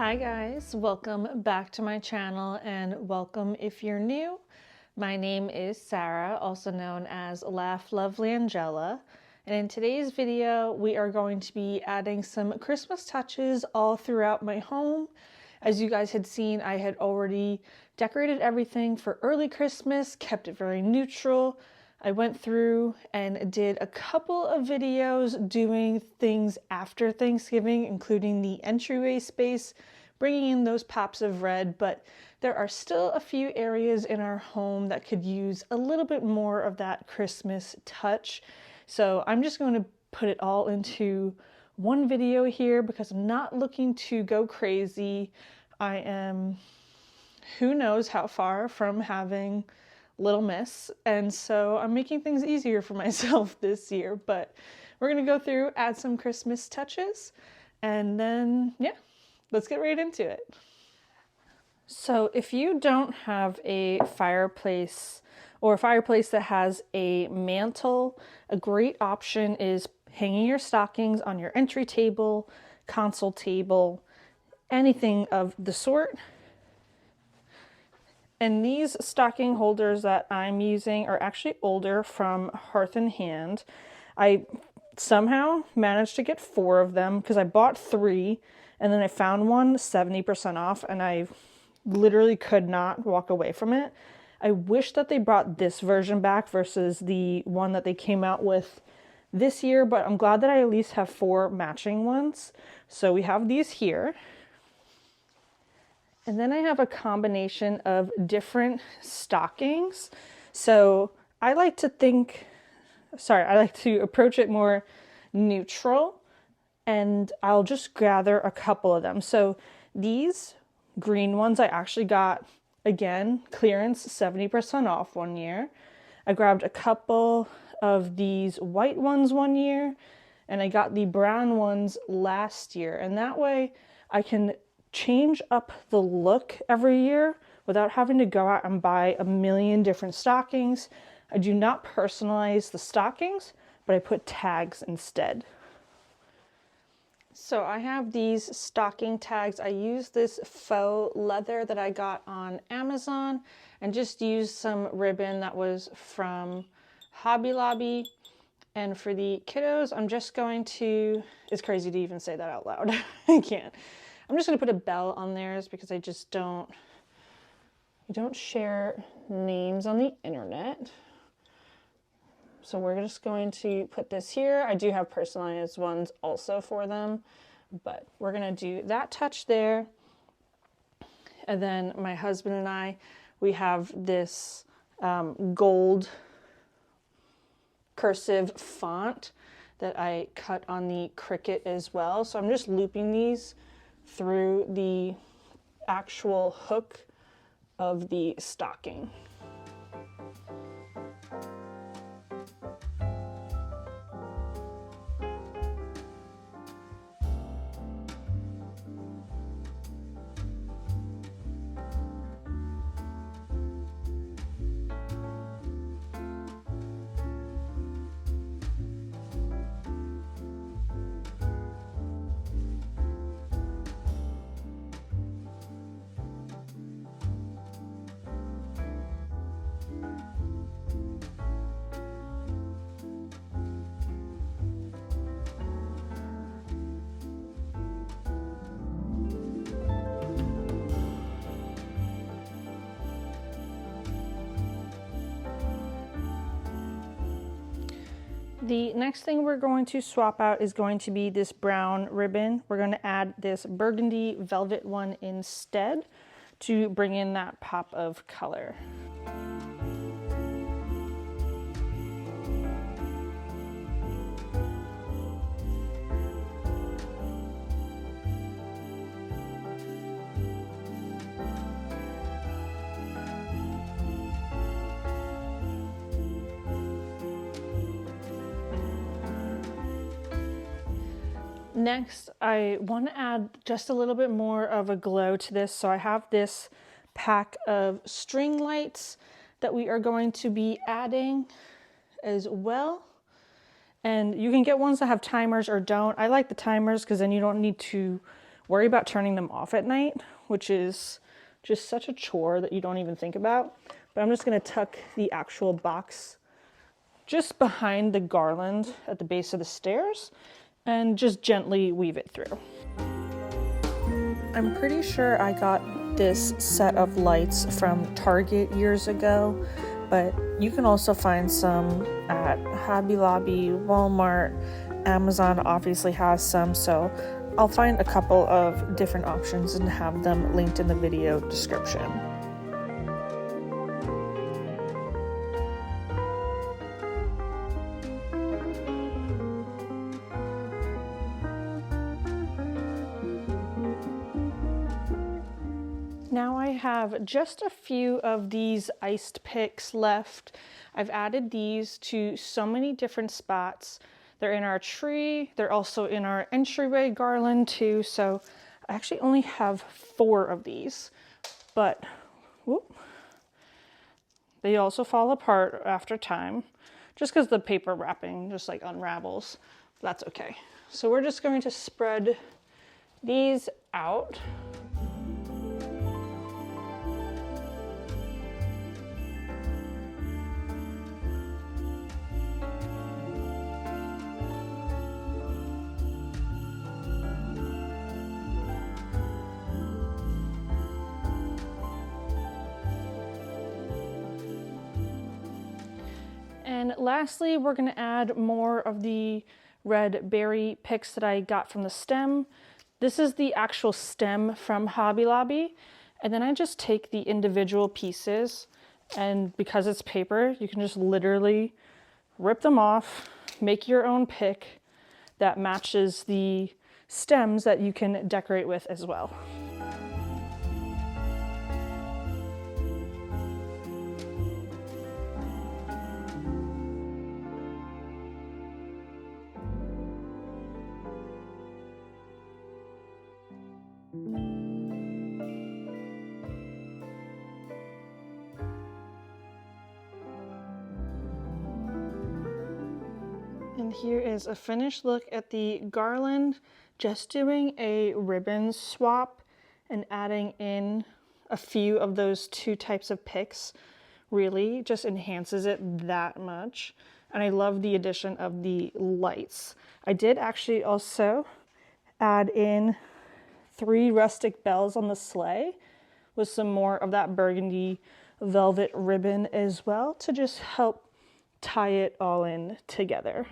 Hi guys, welcome back to my channel and welcome if you're new. My name is Sarah, also known as Laugh Lovely Angela, and in today's video we are going to be adding some Christmas touches all throughout my home. As you guys had seen, I had already decorated everything for early Christmas, kept it very neutral. I went through and did a couple of videos doing things after Thanksgiving, including the entryway space, bringing in those pops of red, but there are still a few areas in our home that could use a little bit more of that Christmas touch. So I'm just going to put it all into one video here because I'm not looking to go crazy. I am, who knows how far from having Little Miss, and so I'm making things easier for myself this year, but we're gonna go through, add some Christmas touches, and then yeah, let's get right into it. So if you don't have a fireplace or a fireplace that has a mantle, a great option is hanging your stockings on your entry table, console table, anything of the sort. And these stocking holders that I'm using are actually older, from Hearth and Hand. I somehow managed to get 4 of them because I bought 3 and then I found one 70% off and I literally could not walk away from it. I wish that they brought this version back versus the one that they came out with this year, but I'm glad that I at least have 4 matching ones. So we have these here. And then I have a combination of different stockings. So I like to approach it more neutral, and I'll just gather a couple of them. So these green ones I actually got, again, clearance 70% off one year. I grabbed a couple of these white ones one year, and I got the brown ones last year. And that way I can change up the look every year without having to go out and buy a million different stockings. I do not personalize the stockings, but I put tags instead. So I have these stocking tags. I use this faux leather that I got on Amazon and just used some ribbon that was from Hobby Lobby. And for the kiddos, I'm just going to, it's crazy to even say that out loud. I can't. I'm just going to put a bell on theirs because I just don't share names on the internet. So we're just going to put this here. I do have personalized ones also for them, but we're going to do that touch there. And then my husband and I, we have this gold cursive font that I cut on the Cricut as well. So I'm just looping these through the actual hook of the stocking. The next thing we're going to swap out is going to be this brown ribbon. We're going to add this burgundy velvet one instead to bring in that pop of color. Next, I want to add just a little bit more of a glow to this. So I have this pack of string lights that we are going to be adding as well. And you can get ones that have timers or don't. I like the timers because then you don't need to worry about turning them off at night, which is just such a chore that you don't even think about. But I'm just going to tuck the actual box just behind the garland at the base of the stairs and just gently weave it through. I'm pretty sure I got this set of lights from Target years ago, but you can also find some at Hobby Lobby, Walmart, Amazon obviously has some, so I'll find a couple of different options and have them linked in the video description. Now I have just a few of these iced picks left. I've added these to so many different spots. They're in our tree, they're also in our entryway garland too, so I actually only have 4 of these, but whoop, they also fall apart after time, just because the paper wrapping just like unravels. That's okay. So we're just going to spread these out. And lastly, we're going to add more of the red berry picks that I got from the stem. This is the actual stem from Hobby Lobby. And then I just take the individual pieces, and because it's paper, you can just literally rip them off, make your own pick that matches the stems that you can decorate with as well. And here is a finished look at the garland, just doing a ribbon swap and adding in a few of those 2 types of picks really just enhances it that much. And I love the addition of the lights. I did actually also add in 3 rustic bells on the sleigh with some more of that burgundy velvet ribbon as well to just help tie it all in together.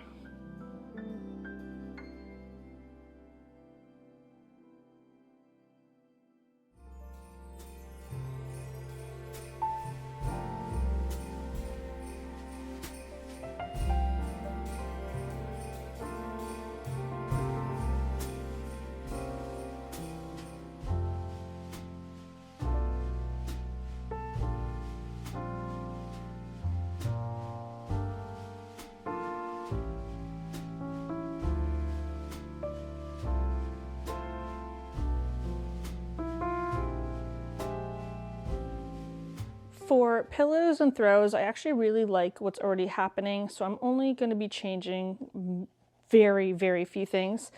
For pillows and throws, I actually really like what's already happening, so I'm only going to be changing very, very few things.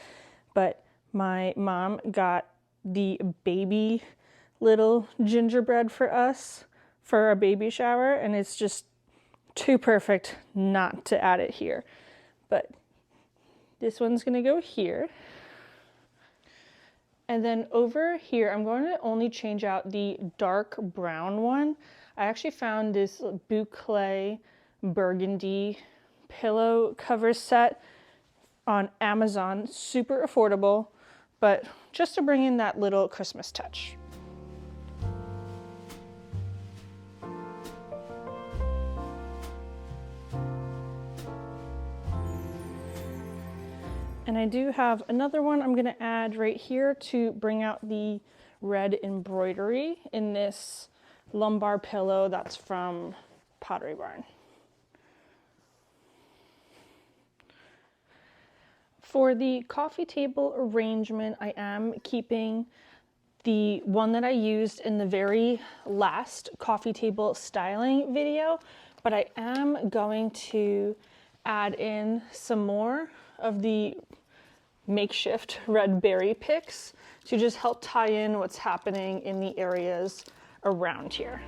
But my mom got the baby little gingerbread for us for our baby shower, and it's just too perfect not to add it here. But this one's going to go here. And then over here, I'm going to only change out the dark brown one. I actually found this boucle burgundy pillow cover set on Amazon, super affordable, but just to bring in that little Christmas touch. And I do have another one I'm going to add right here to bring out the red embroidery in this lumbar pillow that's from Pottery Barn. For the coffee table arrangement, I am keeping the one that I used in the very last coffee table styling video, but I am going to add in some more of the makeshift red berry picks to just help tie in what's happening in the areas around here.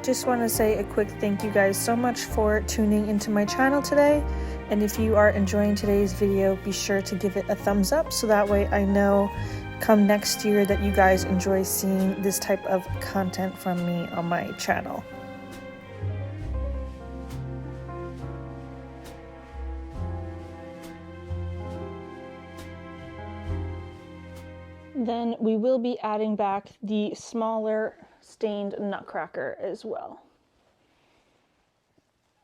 Just want to say a quick thank you guys so much for tuning into my channel today. And if you are enjoying today's video, be sure to give it a thumbs up so that way I know come next year that you guys enjoy seeing this type of content from me on my channel. Then we will be adding back the smaller stained nutcracker as well.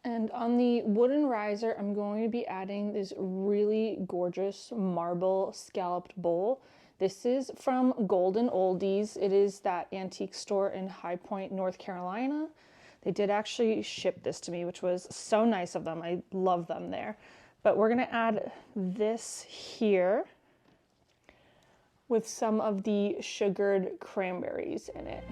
And on the wooden riser, I'm going to be adding this really gorgeous marble scalloped bowl. This is from Golden Oldies. It is that antique store in High Point, North Carolina. They did actually ship this to me, which was so nice of them. I love them there. But we're gonna add this here with some of the sugared cranberries in it.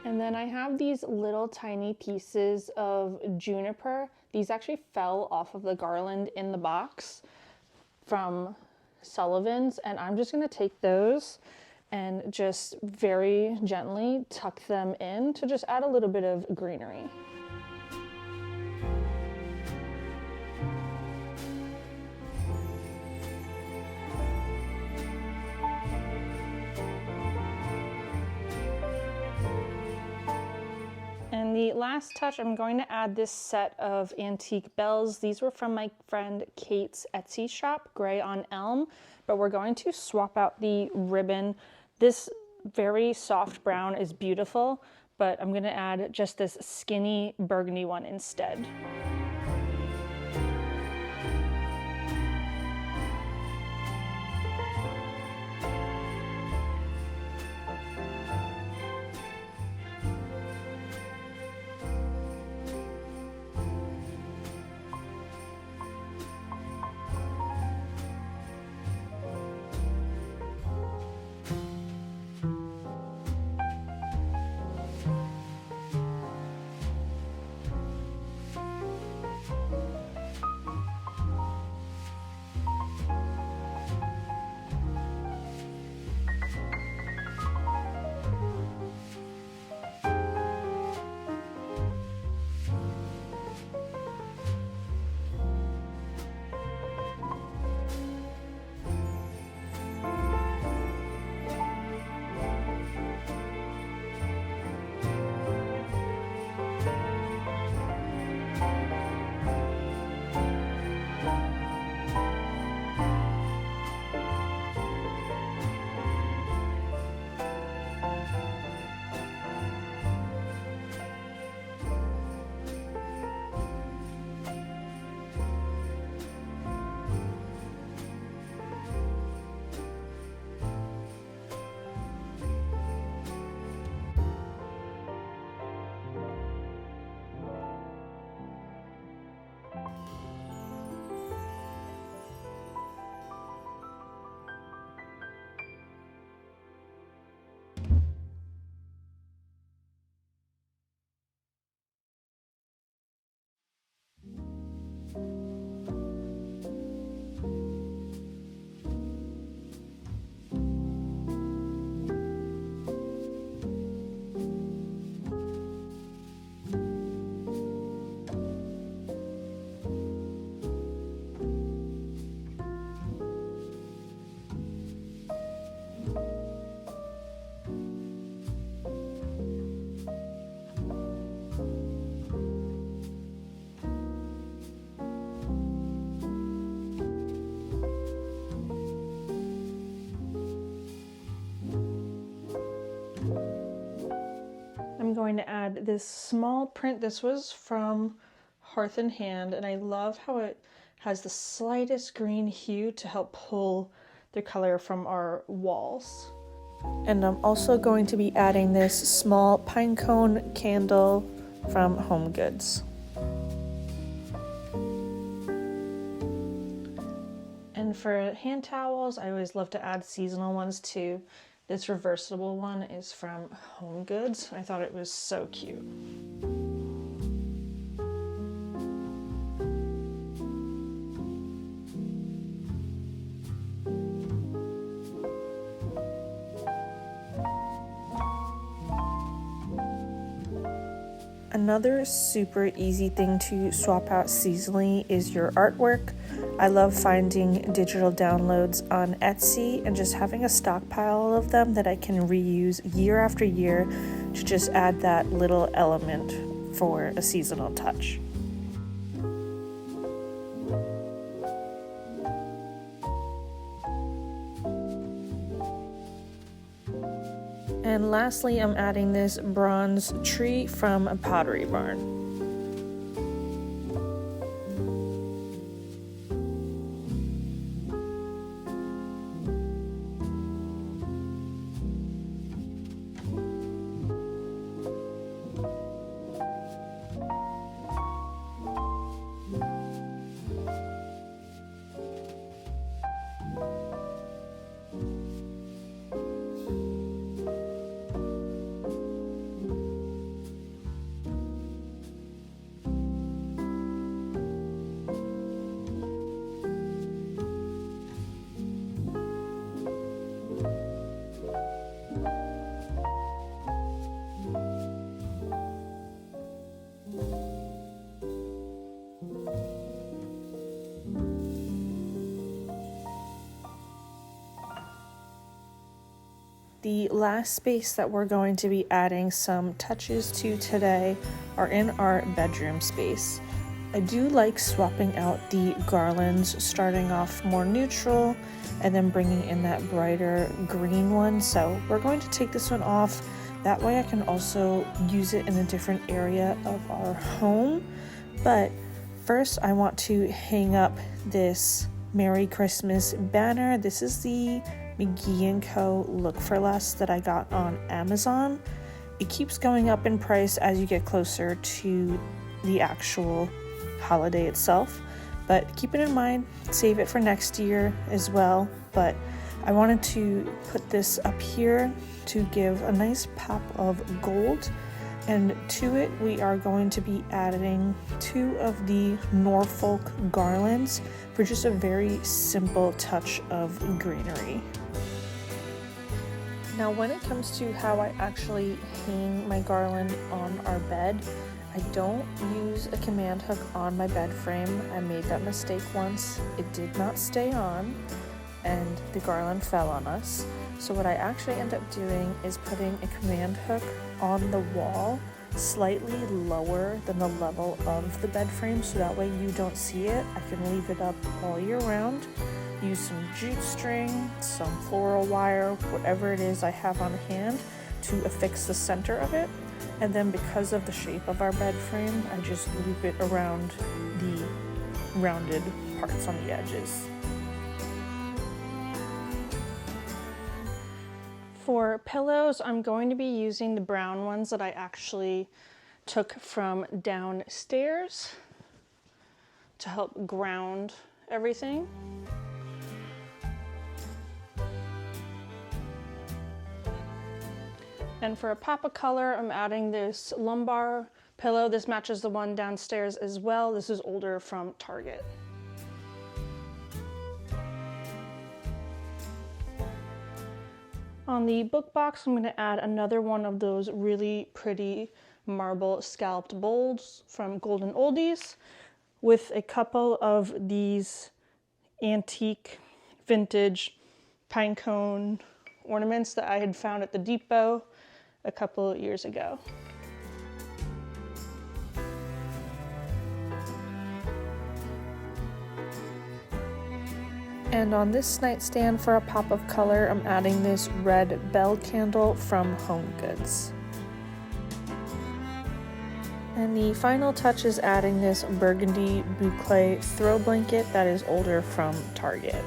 And then I have these little tiny pieces of juniper. These actually fell off of the garland in the box from Sullivan's, and I'm just going to take those and just very gently tuck them in to just add a little bit of greenery. And the last touch, I'm going to add this set of antique bells. These were from my friend Kate's Etsy shop, Gray on Elm, but we're going to swap out the ribbon. This very soft brown is beautiful, but I'm going to add just this skinny burgundy one instead. I'm going to add this small print. This was from Hearth and Hand, and I love how it has the slightest green hue to help pull the color from our walls. And I'm also going to be adding this small pinecone candle from Home Goods. And for hand towels, I always love to add seasonal ones too. This reversible one is from Home Goods. I thought it was so cute. Another super easy thing to swap out seasonally is your artwork. I love finding digital downloads on Etsy and just having a stockpile of them that I can reuse year after year to just add that little element for a seasonal touch. And lastly, I'm adding this bronze tree from a Pottery Barn. The last space that we're going to be adding some touches to today are in our bedroom space. I do like swapping out the garlands, starting off more neutral and then bringing in that brighter green one. So we're going to take this one off. That way I can also use it in a different area of our home. But first I want to hang up this Merry Christmas banner. This is the McGee & Co. Look for Less that I got on Amazon. It keeps going up in price as you get closer to the actual holiday itself, but keep it in mind, save it for next year as well. But I wanted to put this up here to give a nice pop of gold, and to it we are going to be adding 2 of the Norfolk garlands for just a very simple touch of greenery. Now when it comes to how I actually hang my garland on our bed, I don't use a command hook on my bed frame. I made that mistake once. It did not stay on and the garland fell on us. So what I actually end up doing is putting a command hook on the wall slightly lower than the level of the bed frame, so that way you don't see it. I can leave it up all year round. Use some jute string, some floral wire, whatever it is I have on hand to affix the center of it. And then because of the shape of our bed frame, I just loop it around the rounded parts on the edges. For pillows, I'm going to be using the brown ones that I actually took from downstairs to help ground everything. And for a pop of color, I'm adding this lumbar pillow. This matches the one downstairs as well. This is older from Target. On the book box, I'm going to add another one of those really pretty marble scalloped bowls from Golden Oldies with a couple of these antique vintage Pinecone ornaments that I had found at the depot a couple years ago. And on this nightstand for a pop of color, I'm adding this red bell candle from Home Goods. And the final touch is adding this burgundy boucle throw blanket that is older from Target.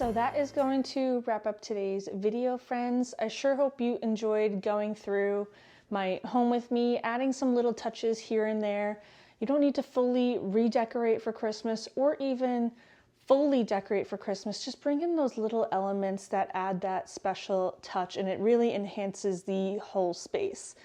So that is going to wrap up today's video, friends. I sure hope you enjoyed going through my home with me, adding some little touches here and there. You don't need to fully redecorate for Christmas or even fully decorate for Christmas. Just bring in those little elements that add that special touch, and it really enhances the whole space.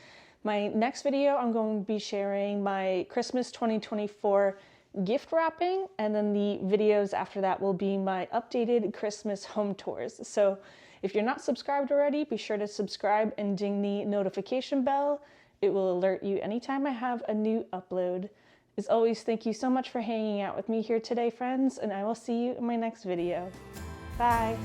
My next video, I'm going to be sharing my Christmas 2024 gift wrapping, and then the videos after that will be my updated Christmas home tours. So if you're not subscribed already, be sure to subscribe and ding the notification bell. It will alert you anytime I have a new upload. As always, thank you so much for hanging out with me here today, friends, and I will see you in my next video. Bye!